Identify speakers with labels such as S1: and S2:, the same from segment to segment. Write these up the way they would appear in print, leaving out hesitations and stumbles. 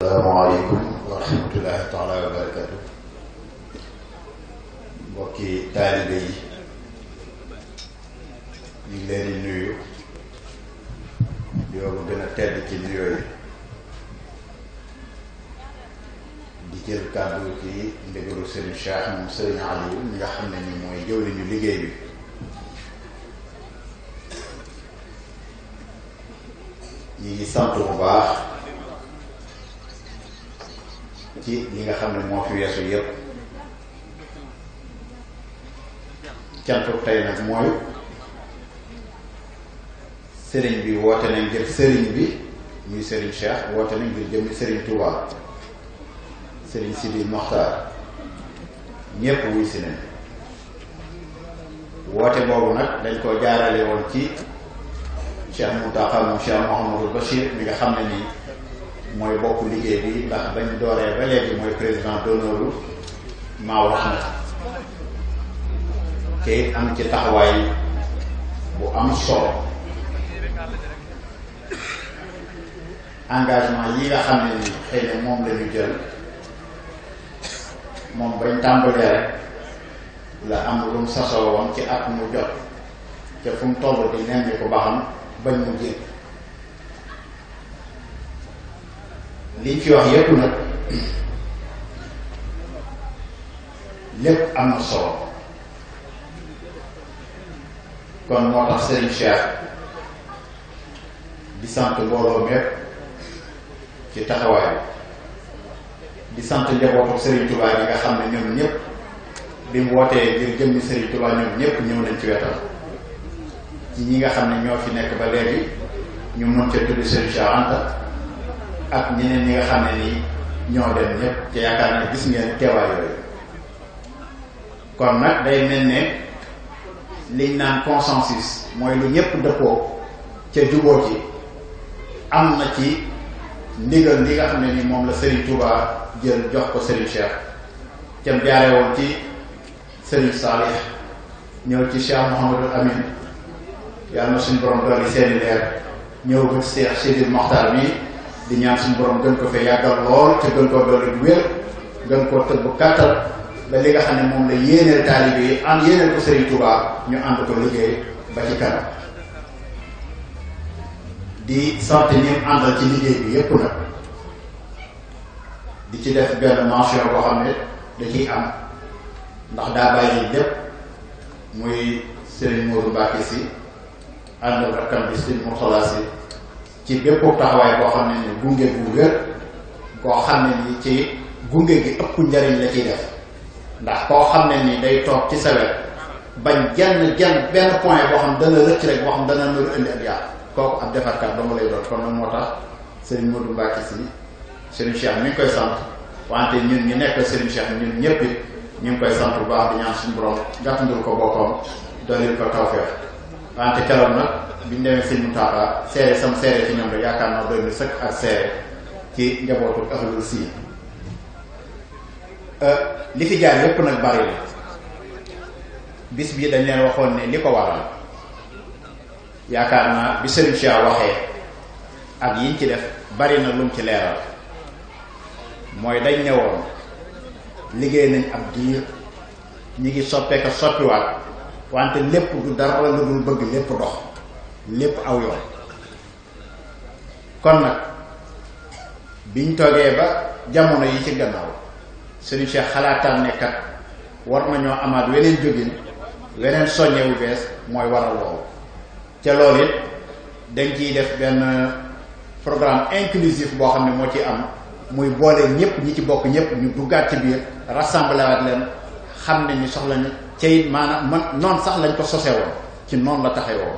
S1: asalaamaaleykum wa rahmatullahi taala wa barakatu mbokki taalibe yi ñu ngi leen di nuyu yoobu gën a tedd ci nuyoo yi di jël kàddu ci ndigalu Serigne Cheikh moom Serigne Aliou mi nga xam ne ni mooy jëwriñu liggéey bi ñi ngi sant bu baax ci li nga xam ne moo fi weesu yépp cantu tey nag mooy sëriñ bi woote na ngir sëriñ bi muy sëriñ Cheikh woote na ngir jëmmi sëriñ Touba sëriñ Sidi Mokhtar ñépp wuy si nañ woote boobu nag dañ koo jaarale woon ci Cheikh Mountakha moom Cheikh Mouhamadou Bachir mi nga xam ne nii mooy bokk liggéey bi ndax bañ dooree ba léegi mooy président d'honneur Maaw Rahmat te it am ci taxawaay bu am solo engagement yi nga xam ne ni xëy na moom la ñu jël moom bañ tàmbalee rek la am lu mu sasoo woon ci at mu jot te fu mu toll di nemmi ko ba xam bañ mu jéem liñ fi wax yépp nag lépp am na solo kon moo tax Serigne Cheikh di sant mbooloo mépp ci taxawaay di sant njabootu Serigne Touba yi nga xam ne ñoom ñépp bi mu wootee ngir jëmmi Serigne Touba ñoom ñépp ñëw nañ ci wetam ci ñi nga xam ne ñoo fi nekk ba léegi ñu mën ca tudd Serigne Cheikh Anta ak ñeneen ñi nga xam ne nii ñoo dem ñëpp ci yaakaar na gis ngeen teewaay yooyu kon nag day mel ne liñ naan consensus mooy lu ñëpp dëppoo ca juboo ci am na ci ndigal li nga xam ne ni moom la Serigne Touba jël jox ko Serigne Cheikh cam jaare woon ci Serigne Salih ñëw ci Cheikh Mouhamadou Amine yàlla na suñu borom dolli seeni leer ñëw ba Cheikh Sidi Mokhtar mi di ñaan suñu borom gën ko fee yàggal lool te gën koo dolli bu wér gën koo tëbb kàttal ba li nga xam ne moom la yéeneel taalibe yi am yéeneel ko Serigne Touba ñu ànd ko liggéey ba ci kanam di sant ñi àndal ci liggéey bi yépp nag di ci def benn mention boo xam ne da ciy am ndax daa bàyyi lépp muy Serigne Modou Mbacké Sy ànd ak rakkam bi Serigne Mourtala Sy ci bépp taxawaay boo xam ne ni gunge bu wér koo xam ne ni ci gunge gi ëpp njariñ la ciy def ndax koo xam ne ni day toog ci sa wet bañ benn point boo xam dana rëcc rek boo xam dana nuru indi ak yàq kooku ab defarkat dama lay doon kon nag moo tax Serigne Modou Mbacké Sy Serigne Cheikh mi ngi koy sant wante ñun ñu nekk Serigne Cheikh ñun ñëpp it ñu ngi koy sant bu baax di ñaan suñu borom gàttandul ko boppam dooleel ko tawfeex wante keroog nag biñ demee sëñ Mountakha seere sam seere ci ñoom rek yaakaar naa doy na sëkk ak seere ci njabootu ahlul siin li fi jaar yépp nag bari na bis bi dañ leen waxoon ne li ko waral yaakaar naa bi Serigne Cheikh waxee ak yiñ ci def bari na lum ci leeral mooy dañ ñëwoon liggéey nañ ab diir ñi ngi soppeeka soppiwaat wante lépp du dara lu dul bëgg lépp dox lépp aw yoon kon nag biñ toogee ba jamono yi ci gannaaw Serigne Cheikh xalaataan ne kat war nañoo amaat weneen jógin weneen soññe wu bees mooy waral loolu ca loolu it dañ ciy def benn programme inclusif boo xam ne moo ci am muy boole ñëpp ñi ci bokk ñëpp ñu duggaat ci biir rassembler waat leen xam ne ñu soxla ñu cay maanaam man noonu sax lañ ko sose woon ci noonu la taxawoo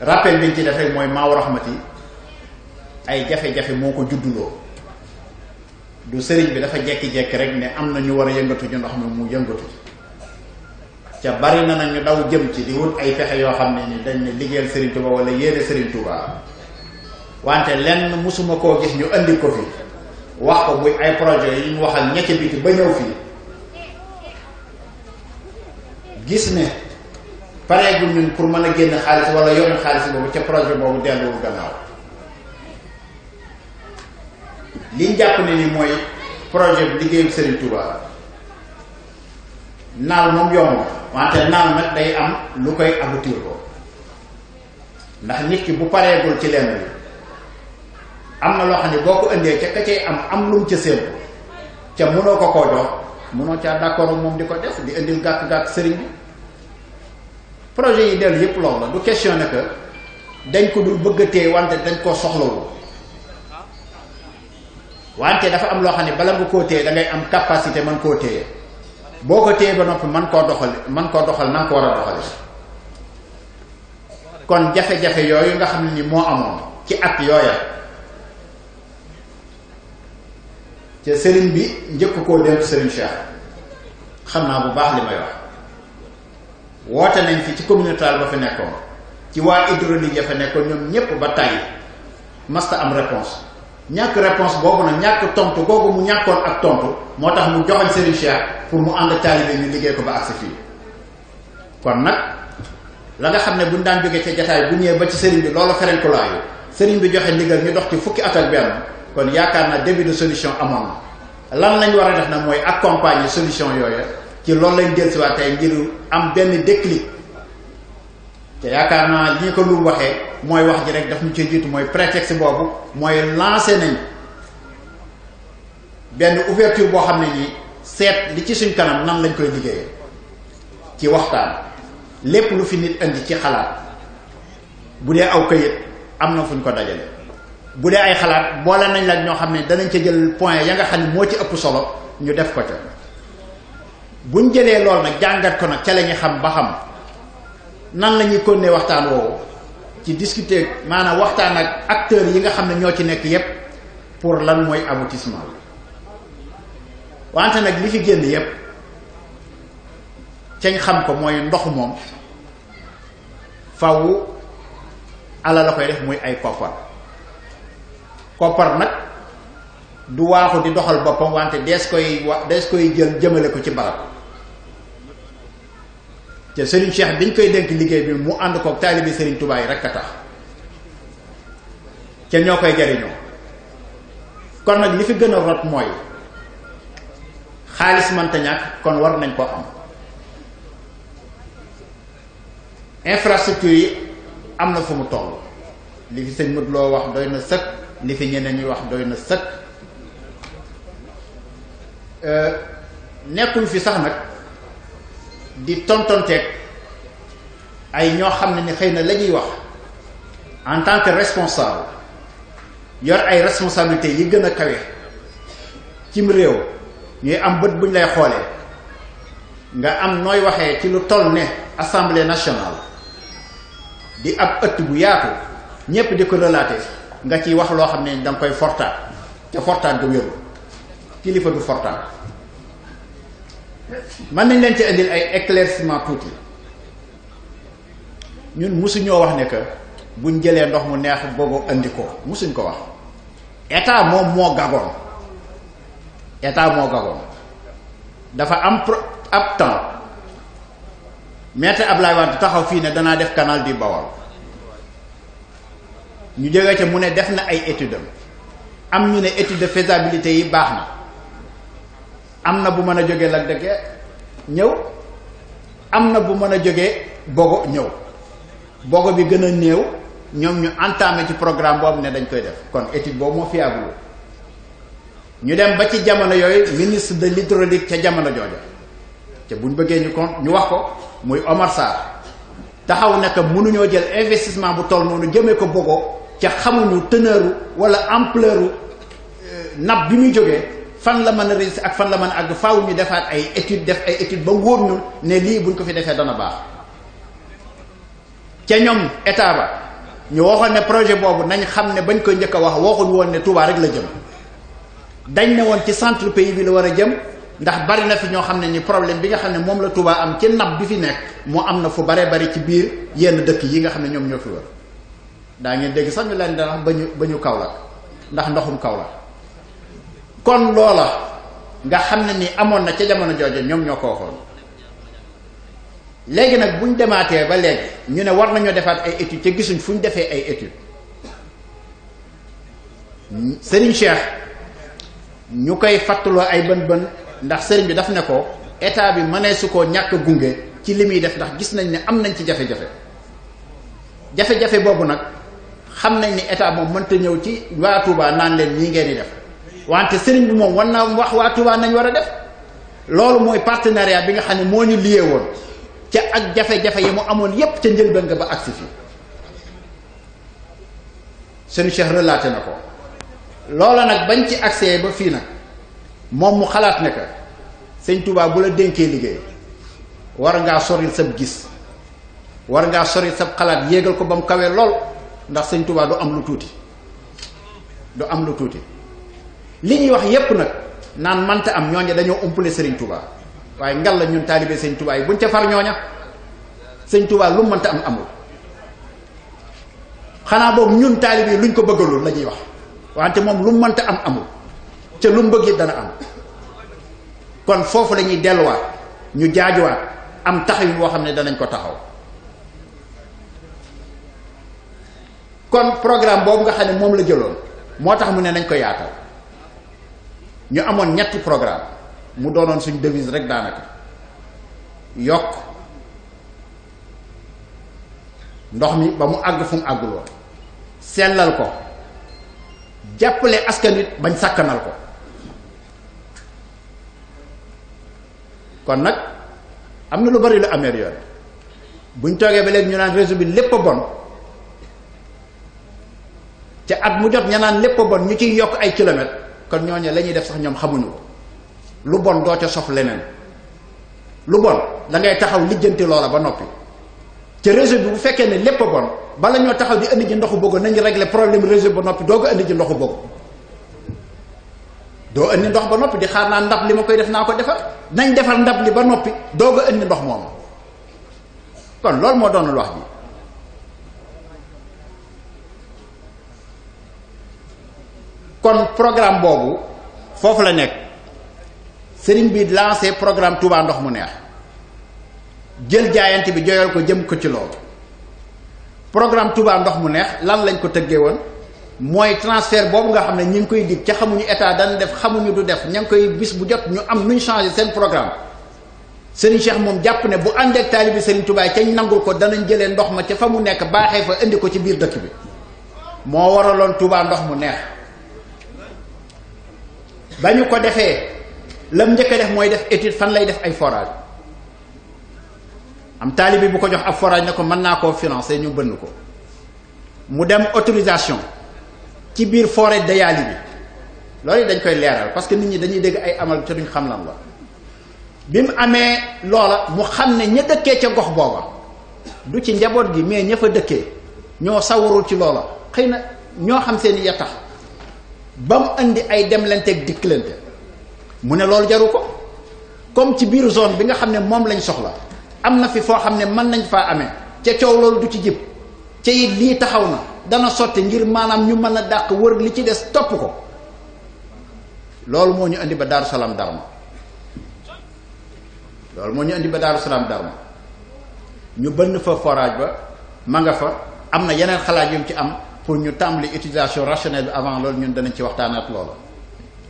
S1: rappel biñ ci def rek mooy Maaw Rahmati ay jafe-jafe moo ko judduloo du sëriñ bi dafa jekki-jekki rek ne am na ñu war a yëngatu ñu ndox mi mu yëngatu ca bari na nag ñu daw jëm ci di wut ay pexe yoo xam ne ni dañ ne liggéeyal Serigne Touba wala yéene Serigne Touba wante lenn musuma koo gis ñu andi ko fi wax ko muy ay projet yi ñu waxal ñecc biti ba ñëw fii gis ne pareegul ñun pour mën a génn xaalis wala yoonu xaalis boobu ca projet boobu delluwul gannaaw liñ jàpp ne ni mooy projet bi liggéeyu Serigne Touba naal moom yomb wante naal nag day am lu koy aboutir ko ndax nit ki bu pareegul ci lenn bi am na loo xam ne boo ko indee ca ka cay am lu mu ca séen ca mënoo ko koo jox mënoo caa d'accord ak moom di ko def di indil gàkk-gàkk sëriñ bi projet yi dellu yépp loolu la du question ne que dañ ko dul bëgg a téye wante dañ koo soxlawu wante dafa am loo xam ne bala nga koo téye da ngay am capacité man koo téye boo ko téye ba noppi man koo doxal na nga ko war a doxale kon jafe-jafe yooyu nga xam ne ni moo amoon ci at yooya te sëriñ bi njëkk koo dem sëriñ Cheikh xam naa bu baax li may wax woote nañ fi ci communautaire ba fa nekkoon ci waa hydraulique ya fa nekkoon ñoom ñépp ba tàyyi masta am réponse ñàkk réponse boobu nag ñàkk tontu googu mu ñàkkoon ak tontu moo tax mu joxoñ sëriñ Cheikh pour mu ànd taalibe ñu liggéey ko ba agsi fii kon nag la nga xam ne buñ daan jógee ca jataay bu ñëwee ba ci sëriñ bi loolu ferenkulaayu sëriñ bi joxe ndigal ñu dox ci fukki at ak benn kon yaakaar naa début de solution amoon na lan lañ war a def nag mooy accompagner solution yooyu ci loolu lañ dellusiwaat tey ngir am benn déclic te yaakaar naa li ñu ko lu waxee mooy wax ji rek daf ñu ci jiitu mooy prétexte boobu mooy lancé nañ benn ouverture boo xam ne nii seet li ci suñ kanam nan lañ koy liggéeyee ci waxtaan lépp lu fi nit indi ci xalaat bu dee aw këyit am na fu ñu ko dajale bu dee ay xalaat boole nañ la ñoo xam ne danañ ca jël point ya nga xam ne moo ci ëpp solo ñu def ko ca buñ jëlee lool nag jàngat ko nag ca la ñu xam ba xam nan la ñuy continuer waxtaan woowu ci discuter maanaam waxtaan ak acteurs yi nga xam ne ñoo ci nekk yépp pour lan mooy aboutissement wante nag li fi génn yépp cañ xam ko mooy ndox moom faw ala la koy def muy ay koppar nag du waaxu di doxal boppam wante dees koy jël jëmale ko ci barab te Serigne Cheikh biñ koy dénk liggéey bi mu ànd kook taalibi Serigne Touba yi rekk a tax ca ñoo koy jariñoo kon nag li fi gën a rot mooy xaalis mënta ñàkk kon war nañ ko am infrastructure yi am na fu mu toll li fi sëñ Modou Lo wax doy na sëkk li fi ñeneen ñi wax doy na sëkk nekkuñ fi sax nag di tontonteeg ay ñoo xam ne ni xëy na la ñuy wax en tant que responsable yor ay responsabilités yi gën a kawe cim réew ñuy am bët buñ lay xoolee nga am nooy waxee ci lu toll ne assemblée nationale di ab ëtt bu yaatu ñépp di ko relater nga ciy wax loo xam ne danga koy fortaat te fortaat ga wéru kilifa du fortaat mën nañ leen ci indil ay éclaircissement tuuti ñun musuñoo wax ne que buñ jëlee ndox mu neex boobu indi ko musuñ ko wax état moom moo gagoon dafa am ab temps maître Ablaye Wade taxaw fii ne danaa def canal du Bawol ñu jógee ca mu ne def na ay études am ñu ne étude de faisabilité yi baax na am na bu mën a jógee Lac de Guiers ñëw am na bu mën a jógee Bogo ñëw Bogo bi gën a néew ñoom ñu entamé ci programme boobu ne dañ koy def kon étude boobu moo fiable ñu dem ba ci jamono yooyu ministre de l'hydraulique ca jamono jooja te buñ bëggee ñu wax ko muy Omar Sarr taxaw ne que mënuñoo jël investissement bu toll noonu jëmee ko Bogo ca xamuñu teneuru wala ampleur nappe bi muy jógee fan la mën a réussir ak fan la mën a àgg faaw ñu defaat ay étude def ay étude ba wóor ñu ne lii buñ ko fi defee dana baax ca ñoom état ba ñu waxoon ne projet boobu nañ xam ne bañ koy njëkk a wax waxuñ woon ne Touba rek la jëm dañ ne woon ci centre pays bi la war a jëm ndax bari na fi ñoo xam ne ni problème bi nga xam ne moom la Touba am ci nappe bi fi nekk moo am na fu baree bari ci biir yenn dëkk yi nga xam ne ñoom ñoo fi wër daa ngeen dégg sax ñu leen dana ba ñu Kaolack ndax ndoxum Kaolack kon loola nga xam ne ni amoon na ca jamono jooju ñoom ñoo ko waxoon léegi nag buñ demaatee ba léegi ñu ne war nañoo defaat ay études te gisuñ fu ñu defee ay études Serigne Cheikh ñu koy fàttaloo ay bën ndax sëriñ bi daf ne ko état bi mënee su koo ñàkk gunge ci li muy def ndax gis nañ ne am nañ ci jafe-jafe boobu nag xam nañ ni état moom mënta ñëw ci waa Touba naan leen ñii ngeen di def wante sëriñ bi moom war naa wax waa Touba nañ war a def loolu mooy partenariat bi nga xam ne moo ñu lié woon ca ak jafe-jafe yi mu amoon yépp ca njëlbeen nga ba agsi fii sëñ Cheikh relaté na ko loola nag bañ ci accès ba fii nag moom mu xalaat ne que sëñ Touba bu la dénkee liggéey war ngaa soril sab gis war ngaa soril sab xalaat yéegal ko ba mu kawee lool ndax sëñ Touba du am lu tuuti li ñuy wax yépp nag naan manta am ñooña dañoo umpale sëriñ Touba waaye ngal la ñun taalibe sëñ Touba yi buñ ca far ñooña sëñ Touba lu mu mënta am amul xanaa boobu ñun taalibe yi luñ ko bëggalul la ñuy wax wante moom lu mu mënta am amul ca lu mu bëgg it dana am kon foofu la ñuy delluwaat ñu jaajuwaat am taxawin woo xam ne danañ ko taxaw kon programme boobu nga xam ne moom la jëloon moo tax mu ne nañ ko yaatal ñu amoon ñetti programme mu doonoon suñ devise rek daanaka yokk ndox mi ba mu àgg fu mu àggul woon sellal ko jàppale askan wi bañ sàkkanal ko kon nag am na lu bari lu amélioré buñ toogee ba léegi ñu naan réseau bi lépp a bon ca at mu jot ña naan lépp a bon ñu ciy yokk ay kilomètres kon ñooñu la ñuy def sax ñoom xamuñu ko lu bon doo ca sof leneen lu bon da ngay taxaw lijjanti loola ba noppi ca réseau bi bu fekkee ne lépp a bon bala ñoo taxaw di indi ji ndoxu bëgg nañu régler problème réseau ba noppi doo ko indi ji ndoxu bëgg doo indi ndox ba noppi di xaar naa ndab li ma koy def naa ko defar nañ defar ndab li ba noppi doo ko indi ndox moomu kon loolu moo doonul wax bi kon programme boobu foofu la nekk sëriñ bi lancé programme Touba ndox mu neex jël jaayante bi joyal ko jëm ko ci loolu programme Touba ndox mu neex lan lañ ko tëggee woon mooy transfert boobu nga xam ne ñi ngi koy dig ca xamuñu état dana def xamuñu du def ña ngi koy bis bu jot ñu am nuñ changé seen programme Serigne Cheikh moom jàpp ne bu ànd ak taalibi Serigne Touba cañ nangul ko danañ jëlee ndox ma ca fa mu nekk baaxee fa indi ko ci biir dëkk bi moo waraloon Touba ndox mu neex ba ñu ko defee lam njëkk a def mooy def étude fan lay def ay forage am taalibi bu ko jox ab forage ne ko mën naa koo financer ñu bënn ko mu dem autorisation ci biir forêt de Yaali bi loolu dañ koy leeral parce que nit ñi dañuy dégg ay amal te duñ xam lan la bi mu amee loola mu xam ne ña dëkkee ca gox booba du ci njaboot gi mais ña fa dëkkee ñoo sawarul ci loola xëy na ñoo xam seen ya tax ba mu indi ay demlanteeg dikkalante mu ne loolu jaru ko comme ci biir zone bi nga xam ne moom lañ soxla am na fi foo xam ne mën nañ faa amee ca coow loolu du ci jib ca it lii taxaw na dana sotti ngir maanaam ñu mën a dàq wër li ci des topp ko loolu moo ñu indi ba Daaru Salaam Darma loolu moo ñu indi ba Daaru Salaam Darma ñu bënn fa forage ba ma nga fa am na yeneen xalaat yu mu ci am pour ñu tàmbali utilisation rationnelle bi avant loolu ñun danañ ci waxtaanaat loolu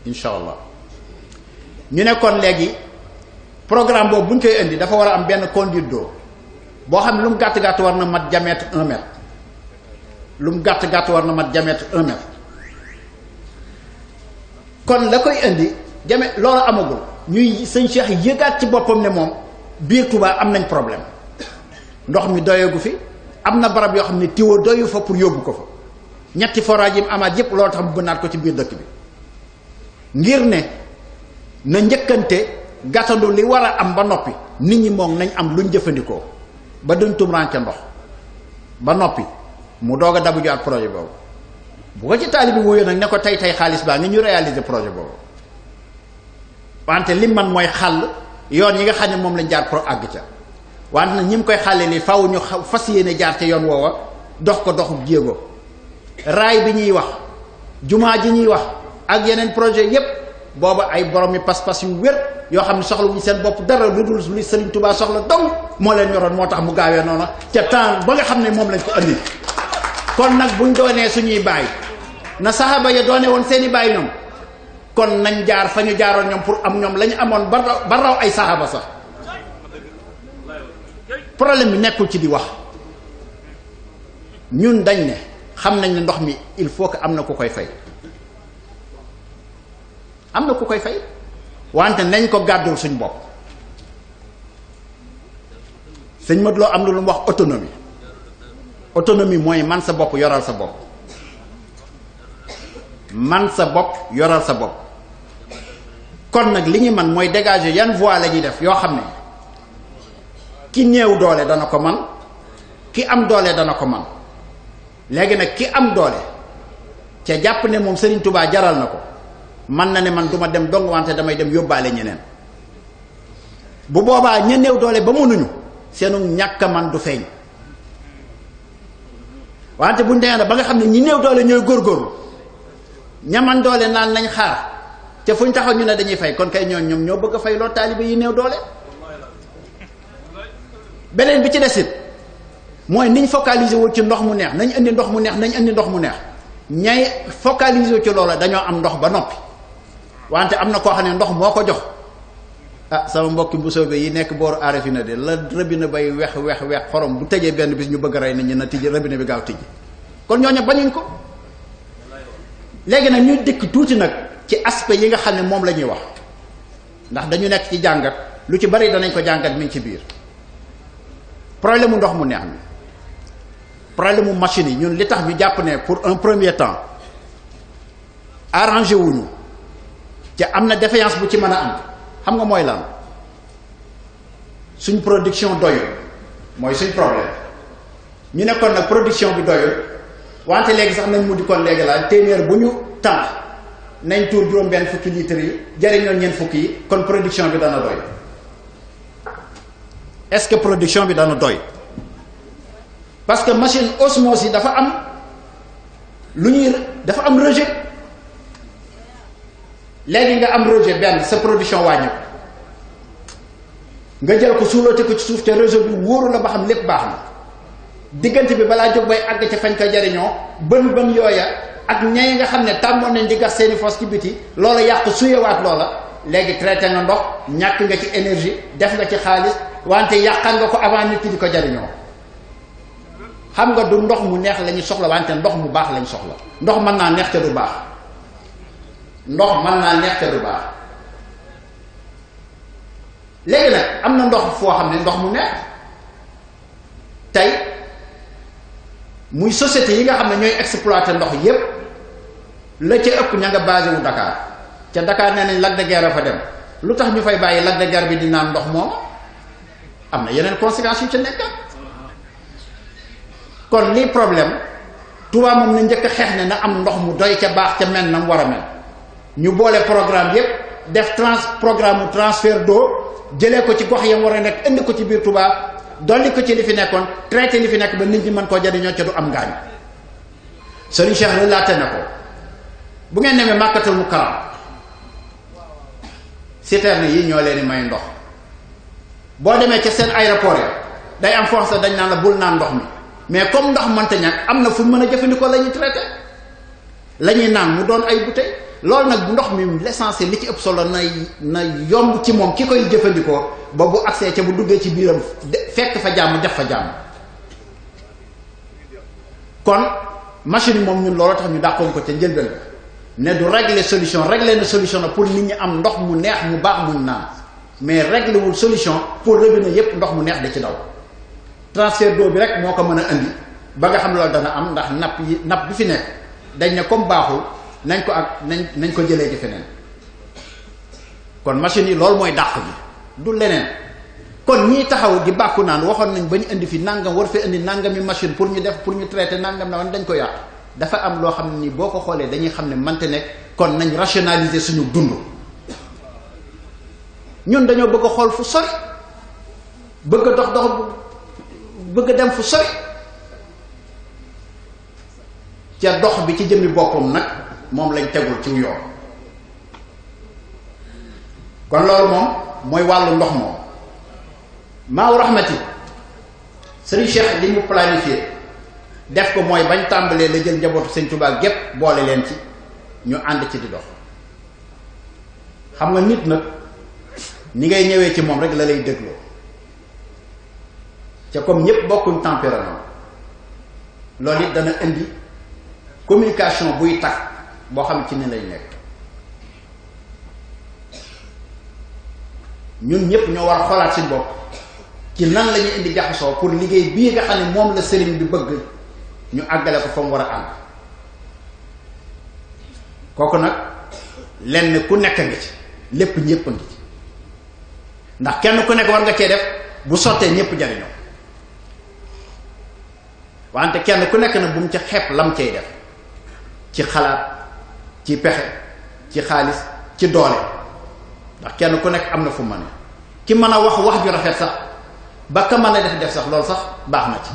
S1: incha allah ñu ne kon léegi programme boobu bu ñu koy indi dafa war a am benn conduite d'eau boo xam ne lu mu gàtt gàtt war na mat diamètre 1 mètre lu mu gàtt gàtt war na mat diamètre 1 mètre kon la koy indi diamètre loolu amagul ñuy sëñ Cheikh yëgaat ci boppam ne moom biir Touba am nañ problème ndox mi doyagu fi am na barab yoo xam ne tiwo doyu fa pour yóbbu ko fa ñetti forage yi mu amaat yépp loolu tax mu bënnaat ko ci biir dëkk bi ngir ne na njëkkante gàttandu li war a am ba noppi nit ñi moom nañ am luñ jëfandikoo ba duñ tumranke ndox ba noppi mu doog a dabu ju ak projet boobu bu ko ci taalibi wóoyoo nag ne ko tey xaalis baa nga ñu réaliser projet boobu wante li man mooy xàll yoon yi nga xam ne moom lañ jaar pro àgg ca wante nag ñi mu koy xàlle nii faw ñu fas yéene jaar ca yoon woowa dox ko doxu jéego raay bi ñuy wax jumaa ji ñuy wax ak yeneen projet yépp booba ay borom mi pas-pas yu wér yoo xam ne soxla wuñu seen bopp dara lu dul li Serigne Touba soxla dong moo leen ñoroon moo tax mu gaawee noonu ca temps ba nga xam ne moom lañ ko andi kon nag buñ doonee suñuy baay na saxaaba ya doone woon seeni baay ñoom
S2: kon nañ jaar fa ñu jaaroon ñoom pour am ñoom la ñu amoon ba raw ay saxaaba sax. problème bi nekkul ci di wax ñun dañ ne xam nañ ne ndox mi il faut que am na ku koy fay, am na ku koy fay, wante nañ ko gàddul suñ bopp. sëñ Modou Lo am na lu mu wax autonomie. autonomie mooy man sa bopp yoral sa bopp, man sa bopp yoral sa bopp. kon nag li ñu man mooy dégager yan voie la ñuy def yoo xam ne ki néew doole dana ko man, ki am doole dana ko man. léegi nag ki am doole ca jàpp ne moom Serigne Touba jaral na ko, man na ne man duma dem dong wante damay dem yóbbaale ñeneen. bu boobaa ña néew doole ba mënuñu seenu ñàkk a man du feeñ. wante buñ demee ba nga xam ne ñi néew doole ñooy góorgóorlu, ñaman doole naan nañ xaar te fuñ taxaw ñu ne dañuy fay, kon kay ñoom ñoo bëgg a fay loo taalibe yi néew doole. beneen bi ci desit mooy niñ focaliser wu ci ndox mu neex, nañ indi ndox mu neex, nañ indi ndox mu neex. ñay focaliser wu ci loola dañoo am ndox ba noppi, wante am na koo xam ne ndox moo ko jox. ah sama mbokki mbusoobe yi nekk booru Arefina de la robinet bay wex xorom bu tëjee benn bis ñu bëgg a rey nit ñi na tijji robinet bi gaaw tijji, kon ñooñu bañuñ ko. léegi nag ñuy dikk tuuti nag ci aspect yi nga xam ne moom la ñuy wax, ndax dañu nekk ci jàngat lu ci bari danañ ko jàngat mi ngi ci biir. problème mu ndox mu neex mi, problème mu machine yi, ñun li tax ñu jàpp ne pour un premier temps arrangé wuñu te am na défaillance bu ci mën a am. xam nga mooy lan? suñ production doyul mooy suñ problème. ñu nekkoon nag production bi doyul, wante léegi sax nañ mu di kon léegi laal téeméer bu ñu tànk nañ tuur juróom-benn fukki litres yi jariñoo ñeent fukki yi, kon production bi dana doy. est-ce que production bi dana doy? parce que machine osmose yi dafa am lu ñuy dafa am rejet. léegi nga am rejet benn, sa production wàññi ko, nga jël ko suuloote ko ci suuf te réseau bi wóoru la ba xam lépp baax na. diggante bi balaa jóg bay àgg ca fañ ko jariñoo bën yooya ak ñay nga xam ne tàmmoon nañ di gas seeni fosse ci biti, loola yàq suyewaat loola. léegi traité nga ndox, ñàkk nga ci énergie, def nga ci xaalis, wante yàqal nga ko avant nit ki di ko jariñoo. xam nga du ndox mu neex la ñu soxla, wante ndox mu baax lañ soxla. ndox mën naa neex te du baax, ndox mën naa neex te du baax. léegi nag am na ndox foo xam ne ndox mu neex tey muy société yi nga xam ne ñooy exploiter ndox yépp la ca ëpp ña nga basé wu Dakar. ca Dakar nee nañ Lac de Guiers fa dem, lu tax ñu fay bàyyi Lac de Guiers bi di naan ndox moom? am na yeneen conséquences yu ca nekk. kon lii problème Touba moom na njëkk a xeex ne na am ndox mu doy ca baax ca mel na mu war a mel. ñu boole programme yépp def programme transfert d'eau, jëlee ko ci gox yam war a nekk indi ko ci biir Touba, dolli ko ci li fi nekkoon, traité li fi nekk ba nit ñi mën koo jariñoo ca du am ngaañ. Serigne Cheikh relaté na ko. bu ngeen demee Makkatul Mukarram citerne yi ñoo leen di may ndox. boo demee ca seen aéroport ya day am force dañ naan la bul naan ndox mi, mais comme ndox mënta ñàkk am na fu mën a jëfandikoo la ñuy traité, la ñuy naan mu doon ay bouteilles. loolu nag bu ndox mi l'essentiel li ci ëpp solo na yomb ci moom ki koy jëfandikoo ba bu accès ca bu duggee ci biiram fekk fa jàmm def fa jàmm. kon machine moom ñun loolu tax ñu dàqoon ko ca njëlbeen ne du régler solution, régler na solution na pour nit ñi am ndox mu neex mu baax muñ naan, mais régler wul solution pour robinet yépp ndox mu neex da ci daw. transfert d'eau bi rek moo ko mën a indi ba nga xam loolu dana am, ndax napp bi fi nekk dañ ne comme baaxul nañ ko ak nañ ko jëlee ci feneen. kon machine yi loolu mooy dàq bi du leneen. kon ñii taxaw di bàkku naan waxoon nañ ba ñu indi fi nangam war fi indi nangami machine pour ñu def pour ñu traiter nangam na woon dañ ko yàq. dafa am loo xam ne nii boo ko xoolee dañuy xam ne mënte nekk. kon nañ rationaliser suñu dund. ñun dañoo bëgg a xool fu sori, bëgg a dox bëgg a dem fu sori, ca dox bi ci jëmmi boppam nag moom lañ tegul ci yoon. kon loolu moom mooy wàllu ndox moom. Maawu Rahmati Serigne Cheikh li mu planifié def ko mooy bañ tàmbalee la jël njabootu Sëñ Tuubaa gépp boole leen ci ñu ànd ci di dox. xam nga nit nag ni ngay ñëwee ci moom rek la lay dégloo ca comme ñépp bokkuñ tempérament loolu it dana indi communication buy tag boo xam ci ne lay nekk ñun ñépp ñoo war a xoolaat suñ bopp ci nan la ñuy indi jaxasoo pour liggéey bii nga xam ne moom la sëriñ bi bëgg ñu àggale ko fa mu war a àgg kooku nag lenn ku nekk ngi ci lépp ñépp a ngi ci ndax kenn ku nekk war nga cee def bu sottee ñépp jariñoo wante kenn ku nekk nag bu mu ca xeeb lam cay def ci xalaat ci pexe ci xaalis ci doole ndax kenn ku nekk am na fu mu ne ki mën a wax ju rafet sax ba ka mën a def sax loolu sax baax na ci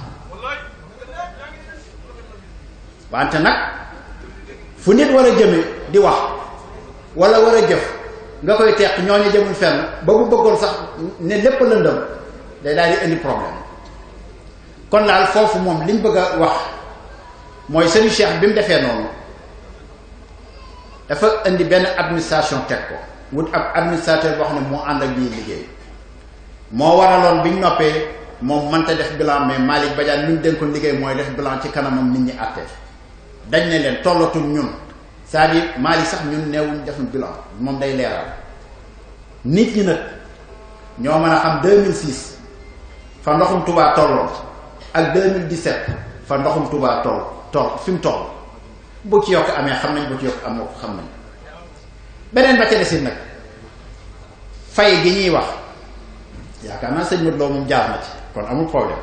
S2: wante nag fu nit war a jëme di wax wala war a jëf nga koy teq ñooñu jëmul fenn ba bu bëggoon sax ne lépp lëndëm day daal di indi problème kon daal foofu moom liñ bëgg a wax mooy sëriñ Cheikh bi mu defee noonu dafa indi benn administration teg ko wut ab administrateur boo xam ne moo ànd ak bii liggéey moo waraloon biñ noppee moom mënta def bilan mais Malick Badiane ñu dénkoon liggéey mooy def bilan ci kanamam nit ñi àtte dañ ne leen tollatul ñun c'est-à-dire Malick sax ñun neewuñ def bilan moom day leeral nit ñi nag ñoo mën a xam 2006 fa ndoxum Touba tolloon ak 2017 fa ndoxum Touba toll fi mu toll bu ci yokk amee xam nañ bu ci yokk amoo xam nañ beneen ba ca desit nag fay gi ñuy wax yaakaar naa sëñ Modou Lo moom jaar na ci kon amul problème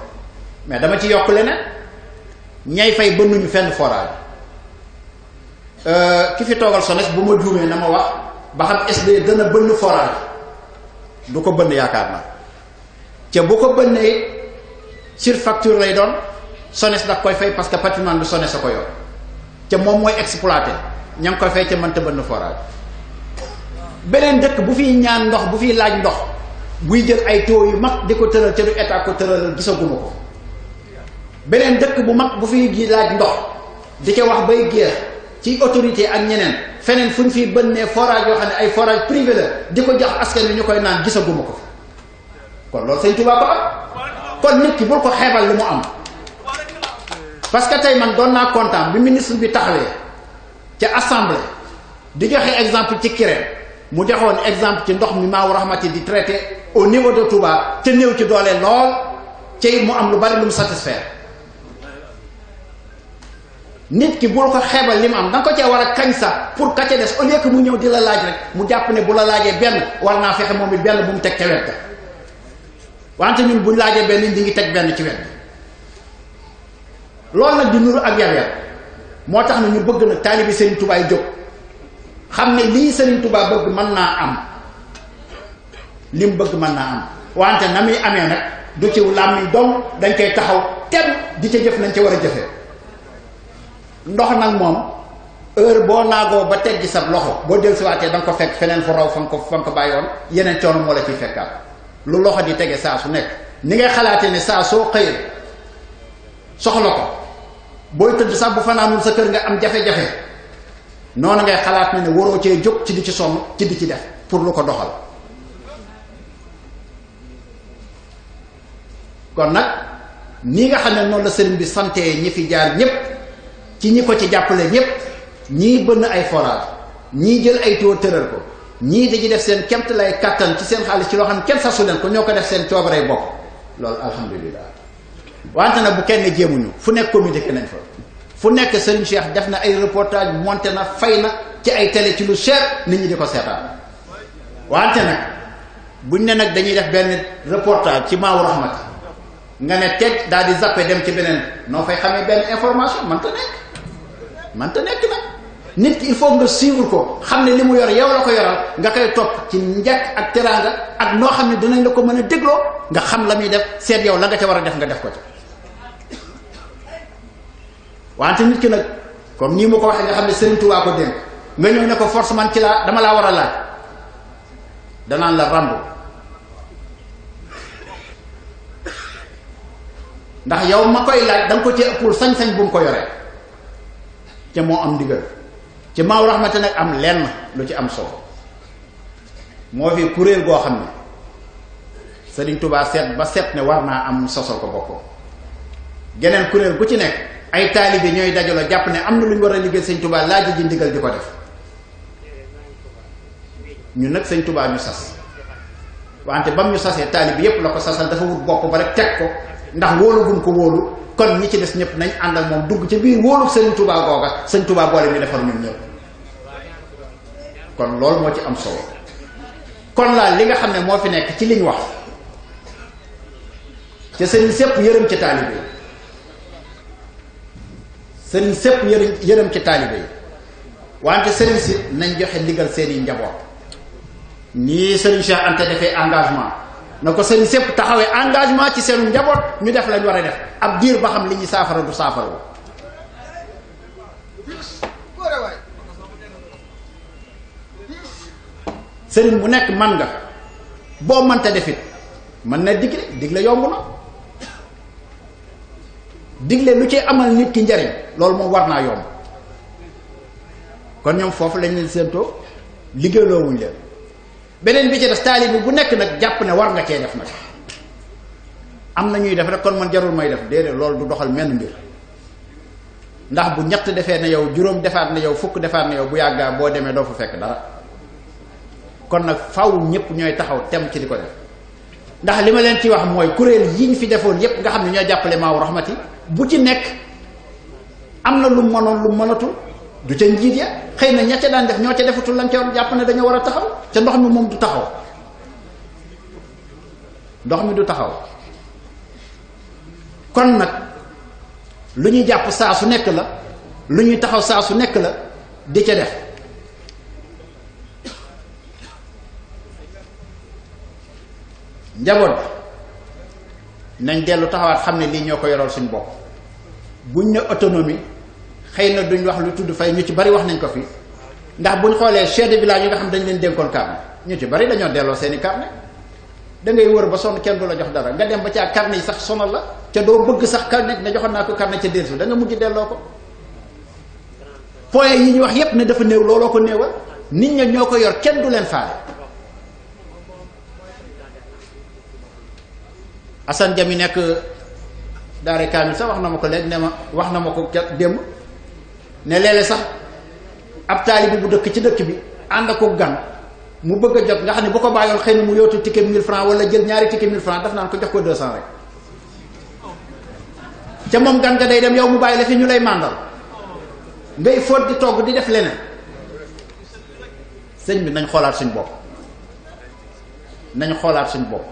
S2: mais dama ci yokk leneen ñay fay bënnuñu fenn forage ki fi toogal SONES bu ma juumee na ma wax ba xam SDE dana bënn forage du ko bënn yaakaar naa ca bu ko bënnee surfacture lay doon SONES daf koy fay parce que patrimoine bi SONES a ko yor ca moom mooy exploité ña ngi koy fay ca mënta bënn forage beneen dëkk bu fiy ñaan ndox bu fiy laaj ndox buy jël ay taux yu mag di ko tëral ca du état ko tëralal gisaguma ko beneen dëkk bu mag bu fiy gi laaj ndox di ko wax bay géex ci autorité ak ñeneen feneen fu ñu fiy bënnee forage yoo xam ne ay forage privé la di ko jox askan wi ñu koy naan gisaguma ko kon loolu Sëñ Tuubaa ko am kon nit ki bul ko xeebal li mu am parce que tey man doon naa kontaan bi ministre bi taxawee ca assemblée di joxe exemple ci Kirène mu joxoon exemple ci ndox mi Maawu Rahmati di traité au niveau de Touba te néew ci doole lool ci mu am lu bari lu mu satisfaire nit ki bul ko xeebal li mu am da nga ko cee war a kañ sax pour ka ca des au lieu que mu ñëw di la laaj rek mu jàpp ne bu la laajee benn war naa fexe moom bi benn bu mu teg ca wet ga wante ñun buñ laajee benn di ngi teg benn ci wet bi loolu nag di nuru ak yar moo tax na ñu bëgg nag taalibi Serigne Touba yi jóg xam ne lii Serigne Touba bëgg mën naa am li mu bëgg mën naa am wante na muy amee nag du ci làmmiñ dong dañ koy taxaw tem di ca jëf nañ ca war a jëfee ndox nag moom heure boo naagoo ba teggi sab loxo boo del siwaatee da nga ko fekk feneen fu raw fa nga ko bàyyi woon yeneen coono moo la ciy fekkaat lu loxo di tege saa su nekk ni ngay xalaatee ne saa soo xëyee soxla ko booy tëdd sax bu fanaanul sa kër nga am jafe-jafe noonu ngay xalaat ne waroo cee jóg ci di ci sonn ci di ci def pour lu ko doxal kon nag nii nga xam ne noonu la sëriñ bi santee ñi fi jaar ñépp ci ñi ko ci jàppale ñépp ñii bënn ay forage ñii jël ay tour tëral ko ñii dañuy def seen kemt lay kàttan ci seen xaalis ci loo xam ne kenn sasu leen ko ñoo ko def seen coobaree bopp loolu alhamdulilah wante nag bu kenn jéemuñu fu nekk communiqué nañ fa fu nekk Serigne Cheikh def na ay reportage monté na fay na ci ay télé ci lu cher nit ñi di ko seetaan wante nag buñ ne nag dañuy def benn reportage ci Maawu Rahmati nga ne teg daal di zappé dem ci beneen noo fay xamee benn information mënta nekk nag nit ki il faut nga suivre ko xam ne li mu yor yow la ko yoral nga koy topp ci njëkk ak teraanga ak noo xam ne dinañ la ko mën a dégloo nga xam la muy def seet yow la nga ca war a def nga def ko ca wante nit ki nag comme nii mu ko waxee nga xam ne Serigne Touba ko dénk nga ñëw ne ko force man ci laa dama laa war a laaj danaan la rambu ndax yow ma koy laaj da nga ko ci ëppul sañ-sañ bu mu ko yoree te moo am ndigal ci Maawu Rahmati nag am lenn lu ci am solo moo fi kuréel goo xam ne Sëriñ Tuubaa seet ba seet ne war naa am mu sosal ko boppam geneen kuréel gu ci nekk ay taalibe ñooy dajaloo jàpp ne am na lu ñu war a liggéey Sëriñ Tuubaa laaj ji ndigal di ko def ñun nag Sëriñ Tuubaa ñu sas wante bam ñu sasee taalibe yépp la ko sasal dafa wut bopp ba rek teg ko ndax wóolu gum ko wóolu kon ñi ci des ñëpp nañ ànd ak moom dugg ci biir wóolu Sëriñ Tuubaa googa Sëriñ Tuubaa boole ñu defar ñun ñëpp kon loolu moo ci am solo kon laa li nga xam ne moo fi nekk ci liñ wax te sëriñ sépp yërëm ci taalibe yi sëriñ sépp yërëm ci taalibe yi wante sëriñ si nañ joxe ndigal seeni njaboot nii sëriñ Cheikh Anta defee engagement na ko sëriñ sépp taxawee engagement ci seenu njaboot ñu def lañ war a def ab diir ba xam li ñuy saafara du saafara wu sëriñ bu nekk man nga boo mënta defit mën na digle yomb na digle lu ci amal nit ki njariñ loolu moom war naa yomb kon ñoom foofu lañ leen séentoo liggéeyloowuñ leen beneen bi ci des taalibe bu nekk nag jàpp ne war nga cee def nag am na ñuy def rek kon man jarul may def déedéet loolu du doxal menn mbir ndax bu ñett defee ne yow juróom defaat ne yow fukk defaat ne yow bu yàggaa boo demee doo fa fekk dara kon nag faw ñëpp ñooy taxaw tem ci di ko def ndax li ma leen ci wax mooy kuréel yi ñu fi defoon yépp nga xam ne ñoo jàppale Maawu Rahmati bu ci nekk am na lu mënoon lu mënatul du ca njiit ya xëy na ña ca daan def ñoo ca defatul lañ ca jàpp ne dañoo war a taxaw ca ndox mi moom du taxaw ndox mi du taxaw kon nag lu ñuy jàpp saa su nekk la lu ñuy taxaw saa su nekk la di ca def njaboot nañ dellu taxawaat xam ne lii ñoo ko yoroon suñu bopp buñ ne autonomie xëy na duñ wax lu tudd fay ñu ci bari wax nañ ko fi ndax buñ xoolee chef de village yi nga xam dañ leen dénkoon carnet ñu ci bari dañoo delloo seeni carnet da ngay wër ba sonn kenn du la jox dara nga dem ba caa carnet yi sax sonal la ca doo bëgg sax carnet ne joxoon naa ko carnet ca dellusi da nga mujj delloo ko point yi ñu wax yépp ne dafa néew looloo ko néewal nit ña ñoo ko yor kenn du leen faale Assane Jami nekk daare kaamil sax wax na ma ko léegi ne ma wax na ma ko démb ne léeg-léeg sax ab taalibe bu dëkk ci dëkk bi ànd ak ko gan mu bëgg a jot nga xam ne bu ko bàyyoon xëy na mu yootu ticket 1000 francs wala jël ñaari ticket 1000 francs daf naan ko jox ko 200 rek ca moom gan nga day dem yow mu bàyyi la fi ñu lay màndal ngay fóot di togg di def leneen sëñ bi nañ xoolaat suñ bopp nañ xoolaat suñ bopp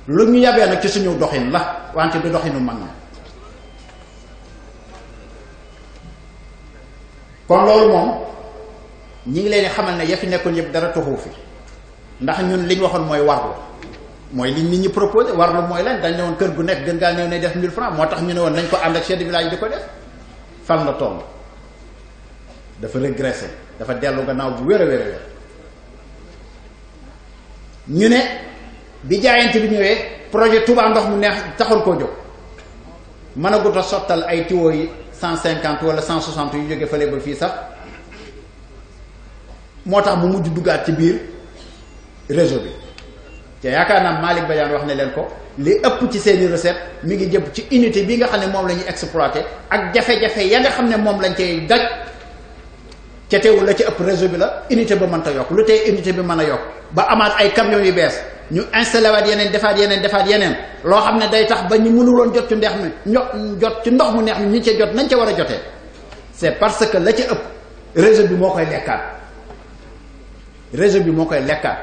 S2: lu ñu yabee nag ci suñu doxin la wante du doxinu mag na kon loolu moom ñi ngi leen xamal ne ya fi nekkoon yëpp dara toxu fi ndax ñun li ñu waxoon mooy warlu mooy li nit ñi proposé warlu mooy lan dañ ne woon kër gu nekk gën ngaa néew ne def 1000 francs moo tax ñu ne woon nañ ko ànd ak chef de village di ko def fan la toll dafa régressé dafa dellu gannaaw bu wér a wér a wér ñu ne bi jaayante bi ñëwee projet Touba ndox mu neex taxoon koo jóg mën a gut a sottal ay tuyaux yi 150 wala 160 yu jóge fële ba fii sax moo tax mu mujj duggaat ci biir réseau bi te yaakaar naa Malick Badiane wax ne leen ko li ëpp ci seeni recette mi ngi jëm ci unité bi nga xam ne moom la ñuy exploité ak jafe-jafe ya nga xam ne moom lañ cay daj ca teewul la ci ëpp réseau bi la unité ba mënta yokk lu tey unité bi mën a yokk ba amaat ay camions yu bees ñu installé waat yeneen defaat yeneen loo xam ne day tax ba ñu mënuloon jot ci ndeex mi jot ci ndox mu neex mi ñi ca jot nañ ca war a jotee c'est parce que la ca ëpp réseau bi moo koy lekkaat réseau bi moo koy lekkaat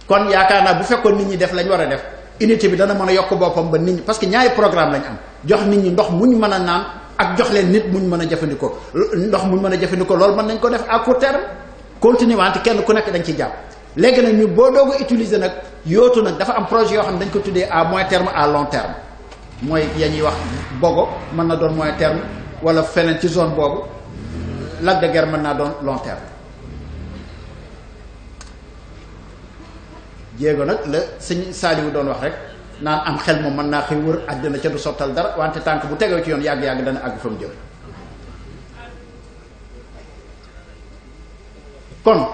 S2: kon yaakaar naa bu fekkoon nit ñi def lañ war a def unité bi dana mën a yokk boppam ba nit ñi parce que ñaari programme lañ am jox nit ñi ndox muñ mën a naan ak jox leen nit muñ mën a jëfandikoo ndox muñ mën a jëfandikoo loolu mën nañ ko def à court terme continuer wante kenn ku nekk dañ ci jàpp léegi nag ñu boo doog a utiliser nag yootu nag dafa am projet yoo xam ne dañ ko tuddee à moyen terme à long terme mooy ya ñuy wax Bogo mën na doon moyen terme wala feneen ci zone boobu Lac de Guiers mën naa doon long terme jéego nag la sëñ Saaliwu doon wax rek naan am xel moom mën naa xëy wër àddina ca du sottal dara wante tànk bu tegoo ci yoon yàgg-yàgg dana àgg fa mu jëm kon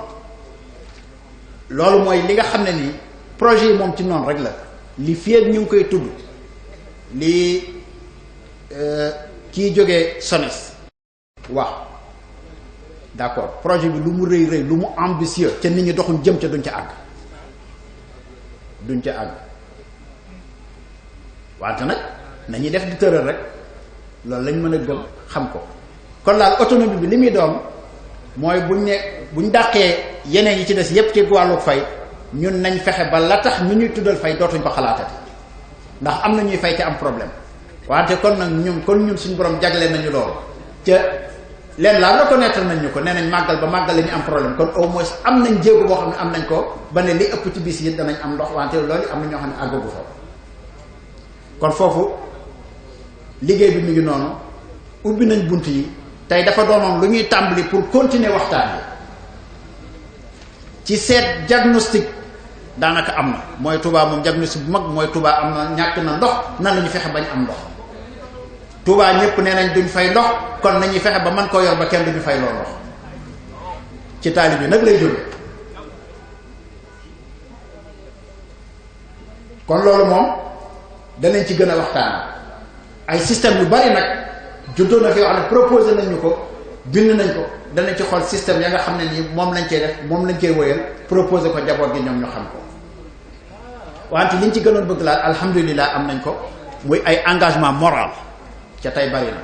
S2: loolu mooy li nga xam ne nii projet yi moom ci noonu rek la li fii ñu ngi koy tudd li kii jógee SONES wax d'accord projet bi lu mu rëy rëy lu mu ambitieux ca nit ñi doxuñ jëm ca duñ ca àgg wante nag nañuy def di tëral rek loolu lañ mën a gëm xam ko kon daal autonomie bi li muy doon mooy buñ dàqee yeneen yi ci des yépp ci wàllu fay ñun nañ fexe ba la tax ñu ñuy tuddal fay dootuñ ko xalaatati ndax am na ñuy fay te am problème wante kon nag ñun suñu borom jagle nañu loolu ca leen laa reconnaître nañ ñu ko nee nañ màggal ba màggal la ñu am problème kon au moins am nañ jéego boo xam ne am nañ ko ba ne li ëpp ci bis yi danañ am ndox wante loolu am na ñoo xam ne àggagu fa kon foofu liggéey bi mu ngi noonu ubbi nañ bunt yi tey dafa doonoon lu ñuy tàmbali pour continuer waxtaan yi ci seet diagnostic daanaka am na mooy Touba moom diagnostic bu mag mooy Touba am na ñàkk na ndox nan la ñu fexe bañ am ndox Touba ñëpp nee nañ duñ fay ndox kon nañuy fexe ba mën koo yor ba kenn duñu fay loo ndox ci taalibe bi nag lay jóge kon loolu moom danañ ci gën a waxtaan ay système yu bari nag juddoo na fi wax ne proposé nañ ñu ko bind nañ ko danañ ci xool système ya nga xam ne nii moom lañ cey def moom lañ cey wëyal proposé ko njaboot gi ñoom ñu xam ko wante liñ ci gënoon bëgg laal alhamdulilah am nañ ko muy ay engagement moral ca tey bari na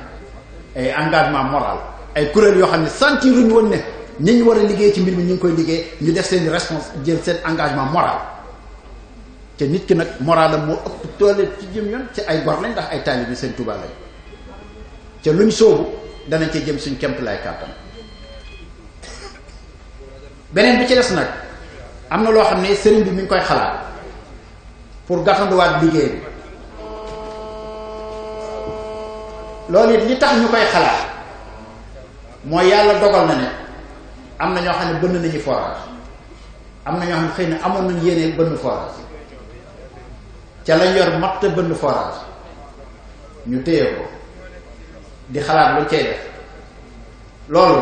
S2: ay engagement moral ay kuréel yoo xam ne sentiruñu woon ne ñi ñu war a liggéey ci mbir mi ñu ngi koy liggéey ñu def seen réponse jël seen engagement moral te nit ki nag moral la moo ëpp toole ci jëm yoon ci ay gor lañ ndax ay taalibe Sëñ Tuubaa lañ ca luñ sóobu danañ ci jëm suñ kemt lay kàttan beneen bi ci des nag am na loo xam ne sëriñ bi mi ngi koy xalaat pour gàttanduwaat liggéey bi loolu it li tax ñu koy xalaat mooy yàlla dogal na ne am na ñoo xam ne bënn nañu forage am na ñoo xam ne xëy na amoon nañu yéene bënn forage ca lañ yor mat te bënn forage ñu téye ko di xalaat luñ cay def loolu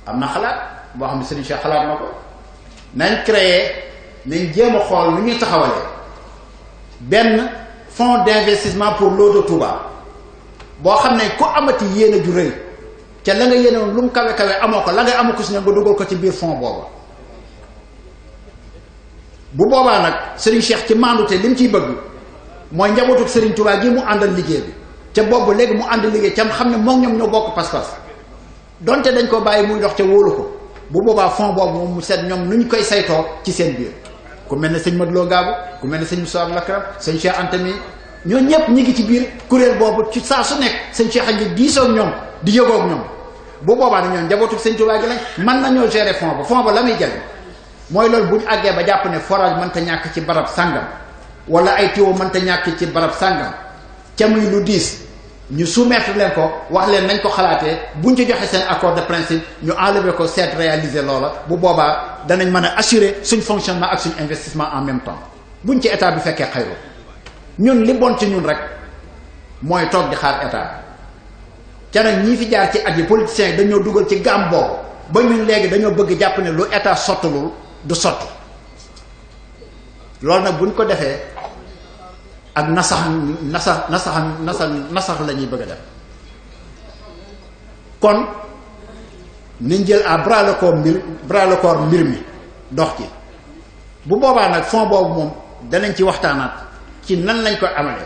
S2: am na xalaat boo xam ne Serigne Cheikh xalaat na ko nañ créer nañ jéem a xool lu ñuy taxawalee benn fonds d'investissement pour l'eau de Touba boo xam ne ku amati yéene ju rëy ca la nga yéene woon lu mu kawe kawe amoo ko la ngay amoo ko si ne nga dugal ko ci biir fonds booba bu boobaa nag Serigne Cheikh ci maandute li mu ciy bëgg mooy njabootu Serigne Touba gi mu àndal liggéey bi ca boobu léegi mu ànd liggéey ca xam ne moom ñoom ñoo bokk pas-pas donte dañ ko bàyyi muy dox ca wóolu ko bu boobaa fond boobu moom mu seet ñoom nu ñu koy saytoo ci seen biir ku mel ne sëñ Modou Lo Ngaabu ku mel ne sëñ Moussa Lakram sëñ Cheikh Anta mi ñoo ñëpp ñi ngi ci biir kuréel boobu ci saa su nekk sëñ Cheikh a ngi diisoo ak ñoom di yëgoo ak ñoom bu boobaa nag ñoom njabootu sëñ Touba gi lañ mën nañoo gérer fond ba la muy jël mooy loolu bu ñu àggee ba jàpp ne forage mënta ñàkk ci barab sàngam wala ay tuyau mënta ñàkk ci barab sàngam ca muy lu diis ñu soumettre leen ko wax leen nañ ko xalaatee buñ ci joxe seen accord de principe ñu enlever ko seet réaliser loola bu boobaa danañ mën a assurer suñ fonctionnement ak suñ investissement en même temps buñ ci état bi fekkee xayru ñun li bon ci ñun rek mooy toog di xaar état ca nag ñii fi jaar ci at yi politiciens yi dañoo dugal ci gaam boobu ba ñun léegi dañoo bëgg jàpp ne lu état sottalul du sotti loolu nag buñ ko defee ak nasax la ñuy bëgg a def kon niñ jël à bras le corps mbir mi dox ci bu boobaa nag fond boobu moom danañ ci waxtaanaat ci nan lañ koy amalee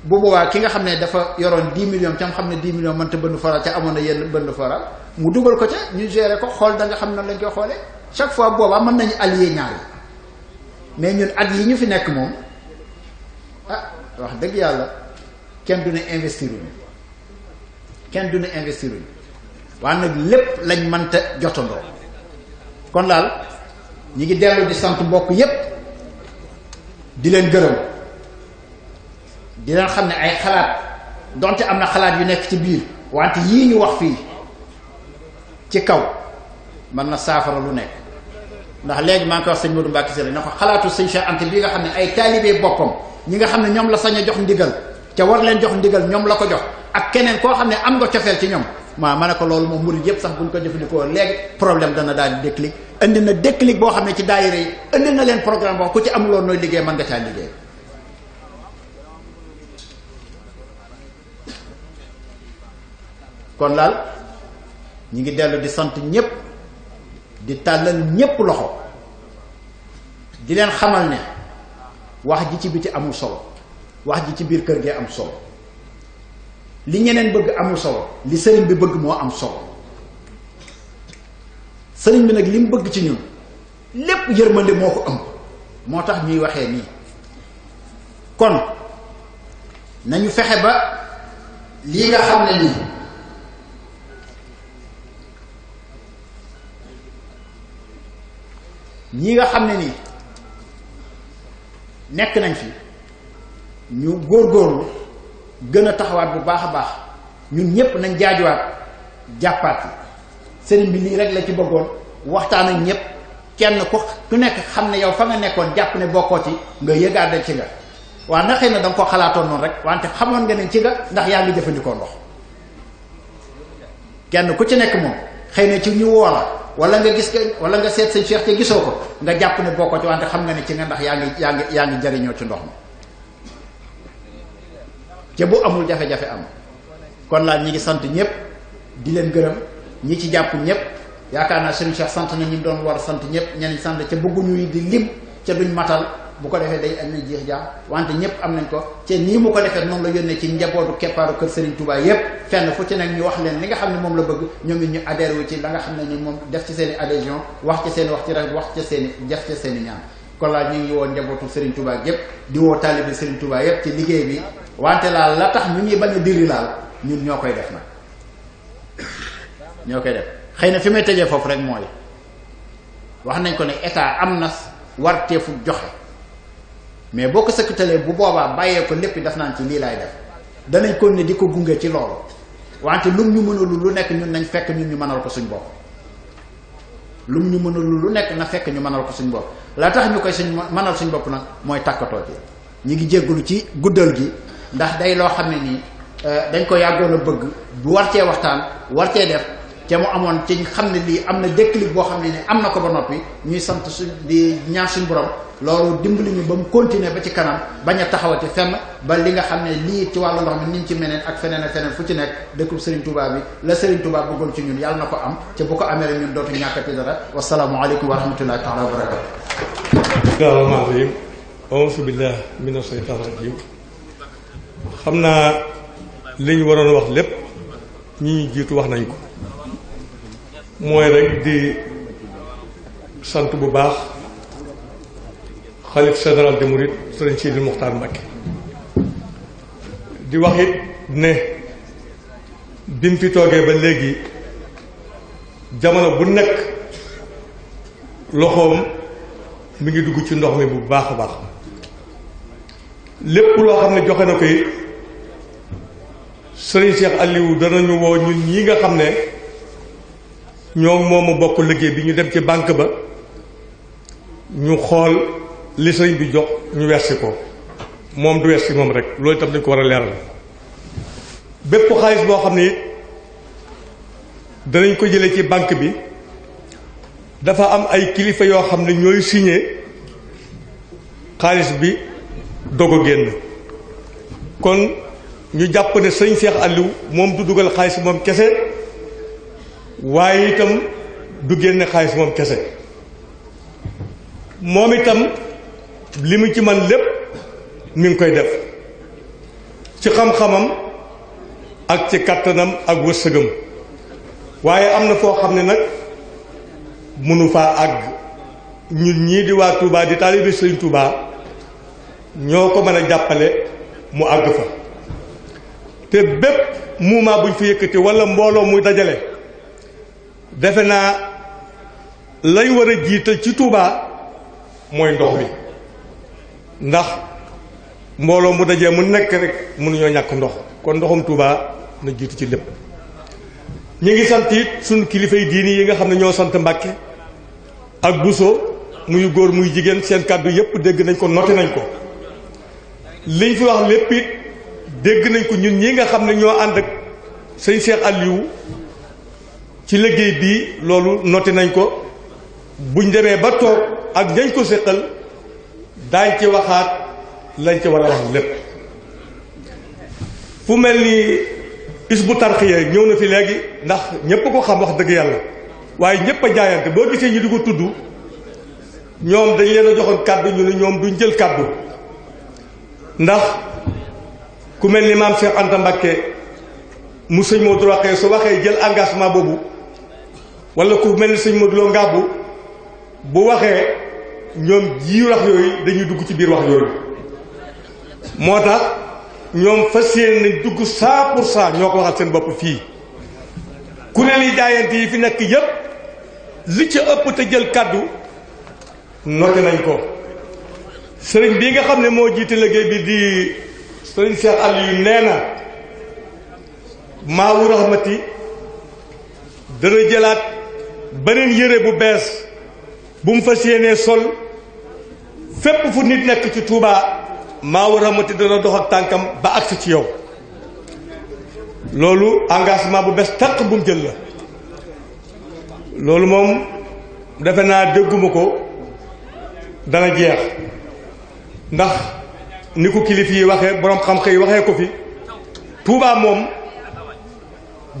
S2: bu boobaa ki nga xam ne dafa yoroon 10 millions ca xam ne 10 millions mënta bënn forage ca amoon na yenn bënn forage mu dugal ko ca ñu gérer ko xool da nga xam nan lañ koy xoolee chaque fois boobaa mën nañu allier ñaar yi mais ñun at yi ñu fi nekk moom wax dëgg yàlla kenn du ne investir wuñu waaye nag lépp lañ mënta jotandoo kon daal ñi ngi dellu di sant mbokk yépp di leen gërëm di leen xam ne ay xalaat donte am na xalaat yu nekk ci biir wante yii ñu wax fii ci kaw mën na saafara lu nekk ndax léegi maa ngi koy wax sëñ Modou Mbacke Sylla na ko xalaatu sëñ Cheikh Anta bi nga xam ne ay taalibee boppam ñi nga xam ne ñoom la sañ a jox ndigal ca war leen jox ndigal ñoom la ko jox ak keneen koo xam ne am nga cofeel ci ñoom ma ne ko loolu moom murid yëpp sax buñ ko jëfandikoo léegi problème dana daal di déclic indi na déclic boo xam ne ci daayira yi indi na leen programme boo ku ci amuloon nooy liggéey mën nga caa liggéey. kon daal ñi ngi dellu di sant ñépp di tàllal ñépp loxo di leen xamal ne wax ji ci biti amul solo wax ji ci biir kër gee am solo li ñeneen bëgg amul solo li sëriñ bi bëgg moo am solo sëriñ bi nag li mu bëgg ci ñun lépp yërmande moo ko ëmb moo tax ñuy waxee nii kon nañu fexe ba lii nga xam ne nii ñi nga xam ne nii nekk nañ fi ñu góorgóorlu gën a taxawaat bu baax a baax ñun ñépp nañ jaajuwaat jàppaat yi sëriñ bi lii rek la ci bëggoon waxtaan ak ñépp kenn ku nekk xam ne yow fa nga nekkoon jàpp ne bokkoo ci nga yëgaat da ci nga waaw na xëy na da nga ko xalaatoon noonu rek wante xamoon nga ne ci nga ndax yaa ngi jëfandikoo ndox kenn ku ci nekk moom xëy na ci ñu woo la wala nga gis wala nga seet sëñ Cheikh te gisoo ko nga jàpp ne bokkoo ci wante xam nga ne ci nga ndax yaa ngi jariñoo ci ndox mi te bu amul jafe-jafe am kon laa ñi ngi sant ñëpp di leen gërëm ñi ci jàpp ñëpp yaakaar naa sëñ Cheikh sant na ñi doon war a sant ñëpp ñeneen sant ca bëgguñu di lim ca duñ matal bu ko defee day am na jeex jaam wante ñëpp am nañ ko te nii mu ko defee noonu la yónnee ci njabootu keppaaru kër Serigne Touba yëpp fenn fu ci nekk ñu wax leen li nga xam ne moom la bëgg ñoom it ñu adhéré wu ci la nga xam ne ni moom def ci seen i adhésion wax ci seen i wax ci rek wax ci seen i def ci seen i ñaan kon laa ñu ngi woo njabootu Serigne Touba yëpp di woo taalibe Serigne Touba yëpp ci liggéey bi wante laal la tax ñu ñuy bañ a diri laal ñun ñoo koy def nag ñoo koy def xëy na fi may tëjee foofu rek mooy wax nañ ko ne état am na warteefu joxe mais boo ko sëkkatalee bu boobaa bàyyee ko lépp def naan ci lii laay def danañ kon ne di ko gunge ci loolu wante lum ñu mënalul lu nekk ñun nañ fekk ñun ñu mënal ko suñ bopp lum ñu mënalul lu nekk na fekk ñu mënal ko suñ bopp la tax ñu koy suñ mënal suñ bopp nag mooy tàkkatoo ci ñi ngi jéggulu ci guddal gi ndax day loo xam ne nii dañ ko yàggoon a bëgg bu war cee waxtaan war cee def te mu amoon ci xam ne lii am na déclic boo xam ne ni am na ko ba noppi ñuy sant suñ di ñaan suñ borom loolu dimbali ñu ba mu continuer ba ci kanam bañ a taxawati fenn ba li nga xam ne lii ci wàllu ndox mi niñ ci meneen ak feneen ak feneen fu ci nekk dëkkub Serigne Touba bi la Serigne Touba bëggoon ci ñun yàlla na ko am te bu ko amee rek ñun dootu ñàkkati dara wasalaamualeykum wa rahmatullahi taala wa barakatu
S3: rahmaanirahim auzu billah mina shaytaan rajim xam naa li ñu waroon wax lépp ñi ñu jiitu wax nañ ko mooy rek di sant bu baax xalif général des mourides Sëriñ Sidi Muxtaar Mbacké di wax it ne bi mu fi toogee ba léegi jamono bu nekk loxoom mi ngi dugg ci ndox mi bu baax a baax lépp loo xam ne joxe na ko it Sëriñ Cheikh Aliou danañu woo ñun ñi nga xam ne ñoo moomu bokk liggéey bi ñu dem ci banque ba ñu xool li sëriñ bi jox ñu wersi ko moom du wersi moom rek loolu itam dañ ko war a leeral bépp xaalis boo xam ne it danañ ko jëlee ci banque bi dafa am ay kilifa yoo xam ne ñooy signé xaalis bi doog a génn kon ñu jàpp ne sëriñ Cheikh Aliou moom du dugal xaalis moom kese waaye itam du génne xaalis moom kese moom itam li mu ci man lépp mi ngi koy def ci xam-xamam ak ci kattanam ak wërsëgam waaye am na foo xam ne nag mënu faa àgg ñun ñii di waa Touba di taalibe Sëriñ Touba ñoo ko mën a jàppale mu àgg fa te bépp mouvement buñ fi yëkkati walla mbooloo muy dajale defe naa lañ war a jiital ci Touba mooy ndox mi ndax mbooloo mu dajee mu nekk rek mënuñoo ñàkk ndox kon ndoxum Touba na jiitu ci lépp ñu ngi sant it suñu kilifay diini yi nga xam ne ñoo sant Mbàkke ak Buso muy góor muy jigéen seen kàddu yépp dégg nañ ko noté nañ ko liñ fi wax lépp it dégg nañ ko ñun ñi nga xam ne ñoo ànd ak sëñ Cheikh Aliou ci liggéey bii loolu noté nañ ko buñ demee ba toog ak dañ ko séqal daañ ci waxaat lañ ci war a wax lépp. fu mel ni Hizbut Tarqiyyah ñëw na fi léegi ndax ñépp ko xam wax dëgg yàlla waaye ñépp a jaayante boo gisee ñi di ko tudd ñoom dañ leen a joxoon kàddu ñu ne ñoom duñ jël kàddu ndax ku mel ni maam Cheikh Anta Mbacké mu sëñ Modou Rokhaya su waxee jël engagement boobu wala ku mel ni sëñ Modou Lo Ngabou bu waxee ñoom ji wax yooyu dañuy dugg ci biir wax yooyu moo tax ñoom fas yéene nañ dugg 100% ñoo ko waxal seen bopp fii kuréel yi jaayante yi fi nekk yépp li ci ëpp te jël kàddu noté nañ ko sëriñ bii nga xam ne moo jiite liggéey bi di sëriñ Cheikh Aliou nee na Maawu Rahmati dana jëlaat beneen yére bu bees bu mu fas yéenee sol fépp fu nit nekk ci Touba Maawu Rahmati dana dox ak tànkam ba agsi ci yow loolu engagement bu bees tàq bu mu jël la loolu moom defe naa dégguma ko dana jeex ndax ni ko kilif yi waxee boroom xam-xam yi waxee ko fi Touba moom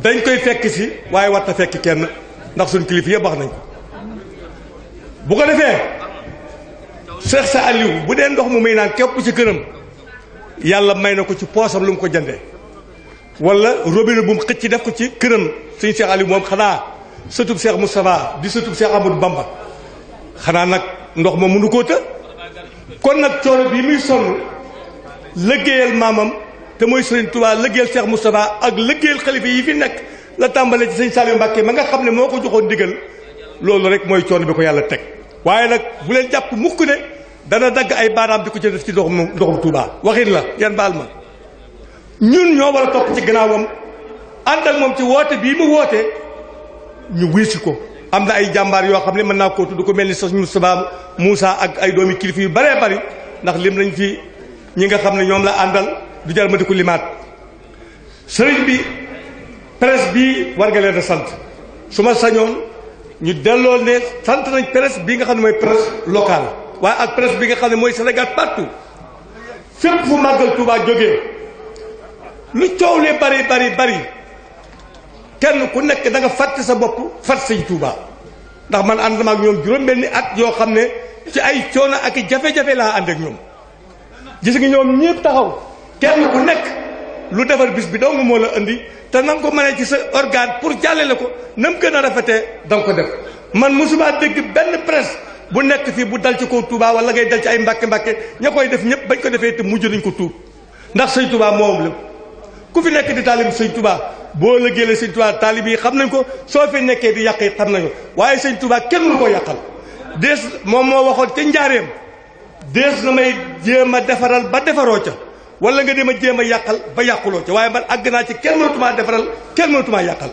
S3: dañ koy fekk si waaye warta fekk kenn ndax suñ kilif yëpp wax nañ ko bu ko defee Cheikh Sa Aliou bu dee ndox mu may naan képp ci këram yàlla may na ko ci poosam lu mu ko jëndee wala robinet bu mu xëcc def ko ci këram suñu Cheikh Aliou moom xanaa sëtub Cheikh Moustapha di sëtub Cheikh Amadou Bamba xanaa nag ndox ma mënu koo të kon nag coono bii muy sonn liggéeyal maamam te mooy Serigne Touba liggéeyal Cheikh Moustapha ak liggéeyal xalifa yi fi nekk la tàmbalee ci sëñ Saliou Mbacké ma nga xam ne moo ko joxoon ndigal loolu rek mooy coono bi ko yàlla teg waaye nag bu leen jàpp mukk ne dana dagg ay baaraam di ko ci def ci ndoxum Touba waxin la yan baal ma ñun ñoo war a topp ci gannaawam ànd ak moom ci woote bii mu woote ñu wuy si ko am na ay jàmbaar yoo xam ne mën naa koo tudd ko mel ni sos Moustapha Moussa ak ay doomi kilifa yu baree bari ndax lim nañ fi ñi nga xam ne ñoom la àndal du jar ma di ko limaat sëriñ bi presse bi war nga leen a sant su ma sañoon ñu delloo ne sant nañ presse bi nga xam ne mooy presse locale waaye ak presse bi nga xam ne mooy Sénégal partout fépp fu màggal Touba jógee lu coow lee bari kenn ku nekk da nga fàtte sa bopp fàtte sëñ Touba ndax man ànd ma ak ñoom juróom-benni at yoo xam ne ci ay coono ak i jafe-jafe laa ànd ak ñoom gis nga ñoom ñëpp taxaw kenn ku nekk lu defar bis bi dong moo la indi te na nga ko mënee ci sa organe pour jàllale ko na mu gën a rafetee da nga ko def man mosuma dégg benn presse bu nekk fii bu dal ci kaw Touba wala ngay dal ci ay mbàkke ña koy def ñëpp bañ ko defee te mujj nañ ko tuub ndax sëñ Touba moom la ku fi nekk di taalib sëñ Touba boo liggéeyee sëñ Touba taalib yi xam nañ ko soo fi nekkee di yàq yi xam nañu waaye sëñ Touba kenn mënu ko yàqal dees moom moo waxoon ca njaareem dees na may jéem a defaral ba defaroo ca wala nga dem a jéem a yàqal ba yàquloo ca waaye man àgg naa ci kenn mënatumaa defaral kenn mënatumaa yàqal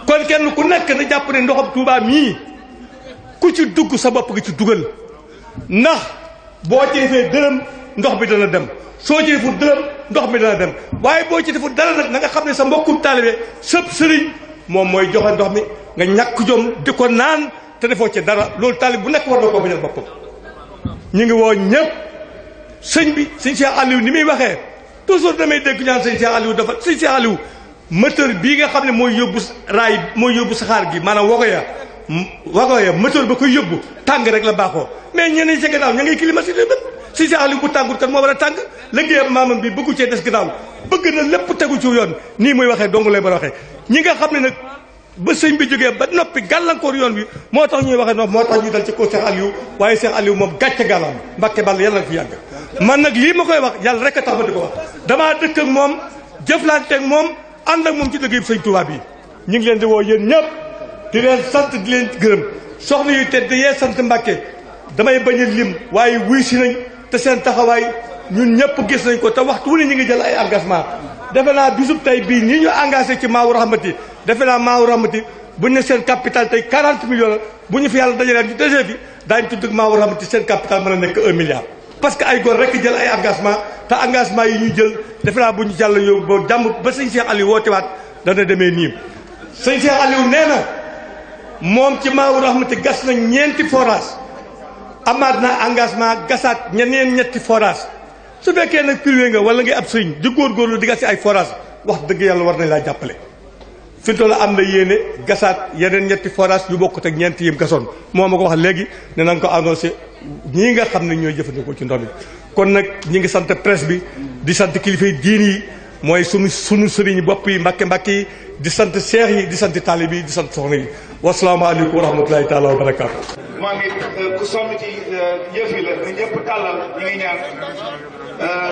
S3: kon kenn ku nekk na jàpp ne ndoxam Touba mii ku ci dugg sa bopp nga ci dugal ndax boo ci defee dërëm ndox bi dana dem soo ci deful dërëm ndox mi dana dem waaye boo ci deful dara nag na nga xam ne sa mbokkum taalibe sëb sëriñ moom mooy joxe ndox mi nga ñàkk jom di ko naan te defoo ci dara loolu taalib bu nekk war na koo bañal boppam ñu ngi woo ñëpp sëñ bi sëñ Cheikh Aliou ni muy waxee toujours damay dégg ñaan sëñ Cheikh Aliou dafa sëñ Cheikh Aliou moteur bii nga xam ne mooy yóbbu raay mooy yóbbu saxaar gi maanaam wago ya moteur ba koy yóbbu tàng rek la baaxoo mais ñeneen ci gannaaw ña ngay climatisé lépp sëñ Cheikh Aliou bu tàngul kat moo war a tàng liggéeyam maamam bi bëggu cee des gannaaw bëgg na lépp tegu ci yoon nii muy waxee dong lay ba waxee ñi nga xam ne nag ba sëñ bi jógee ba noppi gàllankoor yoon bi moo tax ñuy waxee noonu moo tax ñu dal ci kaw Cheikh Aliou waaye Cheikh Aliou moom gàcce gàllam Mbàkke Balla yàlla na fi yàgg man nag lii ma koy wax yàlla rek a tax ma di ko wax damaa dëkk ak moom jëflante ak moom ànd ak moom ci liggéey sëñ Touba bi ñu ngi leen di woo yéen ñëpp di leen sant di leen gërëm soxna yu tedd yee sant Mbàkke damay bañ a lim waaye wuy si nañ te seen taxawaay ñun ñëpp gis nañ ko te waxtu wu ne ñu ngi jël ay engagement defe naa bisub tey bii nii ñu engagé ci Maawu Rahmati defe naa Maawu Rahmati buñ ne seen capital tey 40 millions la bu ñu fi yàlla dajalee ñu dese fi daañu tudd Maawu Rahmati seen capital mën a nekk 1 milliard. parce que ay góor rek jël ay engagement te engagement yi ñu jël defe naa bu ñu jàll yow ba jàmm ba sëñ Cheikh Aliou wootewaat dana demee nii sëñ Cheikh Aliou nee na moom ci Maawu Rahmati gas na ñeenti forage amaat na engagement gasaat ñeneen ñetti forage su fekkee nag privé nga wala ngay ab sëriñ di góorgóorlu di gas ay forage wax dëgg yàlla war nañ laa jàppale fi mu toll am na yéene gasaat yeneen ñetti forage yu bokkut ak ñeenti yim gasoon moo ma ko wax léegi ne nañ ko annoncé ñii nga xam ne ñooy jëfandikoo ci ndox mi kon nag ñi ngi sant presse bi di sant kilifa yi diin yi mooy sunu sëriñ bopp yi mbàkke yi di sant seex yi di sant taalib yi di sant soxna yi wasalaamaaleykum wa rahmatulahi taala wa barakaatu.
S4: moom it ku sonn ci yëf yi la ñëpp tàllal ñu ngi ñaan